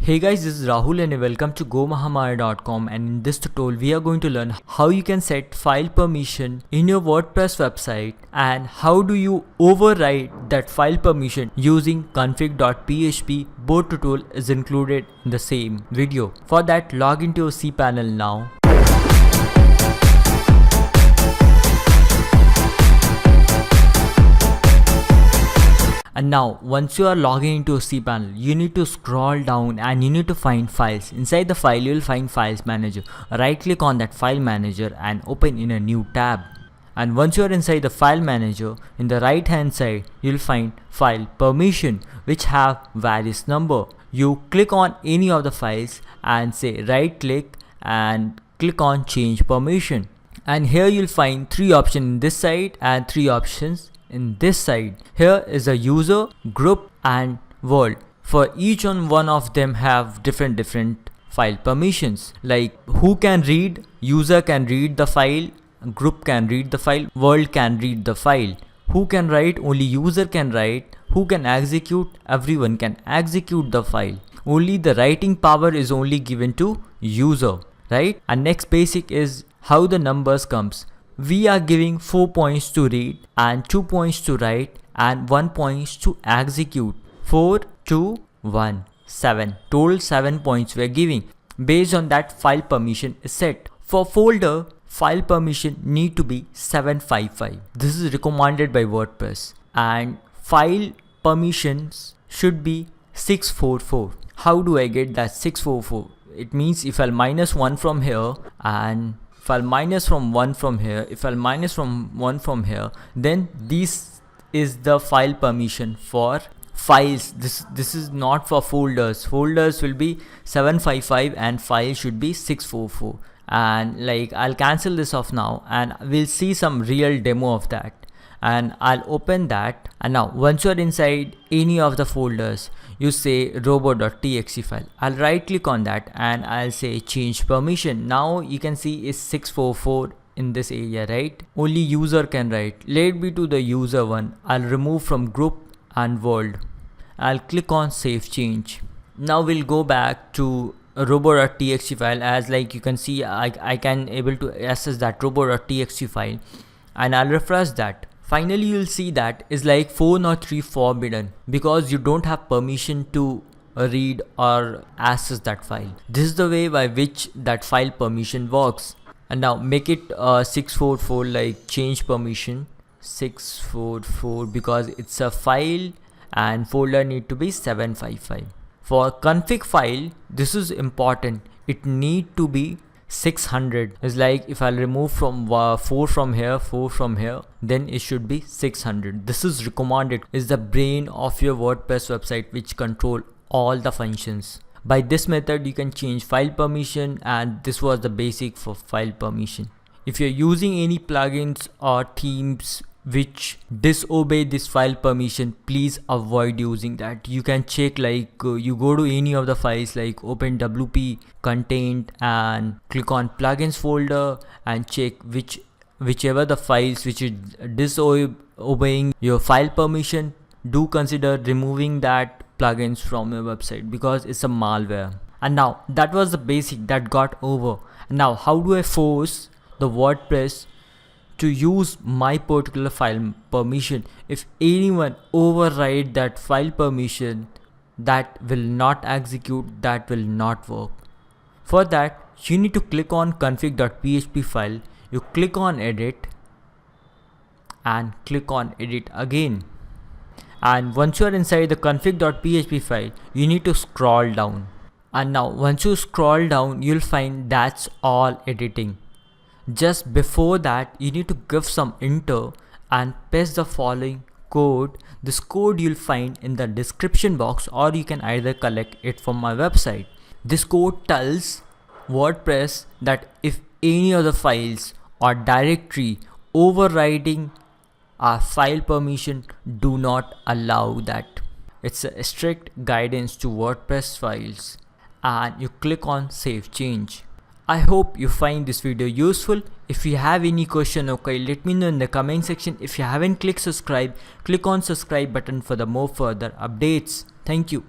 Hey guys, this is Rahul and welcome to gomahamaya.com, and in this tutorial we are going to learn how you can set file permission in your WordPress website and how do you override that file permission using config.php. Both tutorial is included in the same video. For that, log into your cPanel now. And now, once you are logging into a cPanel, you need to scroll down and you need to find files. Inside the file, you will find Files Manager. Right click on that File Manager and open in a new tab. And once you are inside the File Manager, in the right hand side, you will find File Permission, which have various number. You click on any of the files and say right click and click on Change Permission. And here you will find 3 options in this side and 3 options in this side. Here is a user, group and world. For each one of them have different file permissions, like who can read, user can read the file, group can read the file, world can read the file. Who can write? Only user can write. Who can execute? Everyone can execute the file. Only the writing power is only given to user, right? And next basic is how the numbers comes. We are giving 4 points to read and 2 points to write and 1 point to execute. 4, 2, 1, 7. Total 7 points we are giving. Based on that, file permission is set. For folder, file permission need to be 755. This is recommended by WordPress. And file permissions should be 644. How do I get that 644? It means if I'll minus 1 from here and if I'll minus from 1 from here, if I'll minus from 1 from here, then this is the file permission for files. This is not for folders. Folders will be 755 and file should be 644. And like I'll cancel this off now and we'll see some real demo of that. And I'll open that, and now once you're inside any of the folders, you say robo.txt file. I'll right click on that and I'll say change permission. Now you can see it's 644 in this area, right? Only user can write. Let it be to the user one. I'll remove from group and world. I'll click on save change. Now we'll go back to robo.txt file. As like you can see, I can able to access that robo.txt file and I'll refresh that. Finally, you'll see that is like 403 forbidden because you don't have permission to read or access that file. This is the way by which that file permission works. And now make it 644, like change permission 644 because it's a file and folder need to be 755. For config file, this is important. It need to be 600. Is like if I'll remove from 4 from here, then it should be 600. This is recommended. Is the brain of your WordPress website which control all the functions. By this method you can change file permission, and this was the basic for file permission. If you're using any plugins or themes which disobey this file permission, please avoid using that. You can check, like you go to any of the files, like open wp content and click on plugins folder and check whichever the files which is disobeying your file permission, do consider removing that plugins from your website because it's a malware. And now that was the basic that got over. Now how do I force the WordPress to use my particular file permission? If anyone override that file permission, that will not execute, that will not work. For that, you need to click on config.php file, you click on edit and click on edit again. And once you are inside the config.php file, you need to scroll down. And now once you scroll down, you'll find that's all editing. Just before that, you need to give some enter and paste the following code. This code you'll find in the description box, or you can either collect it from my website. This code tells WordPress that if any of the files or directory overriding our file permission, do not allow that. It's a strict guidance to WordPress files, and you click on save change. I hope you find this video useful. If you have any question, okay, let me know in the comment section. If you haven't clicked subscribe, click on subscribe button for the more further updates. Thank you.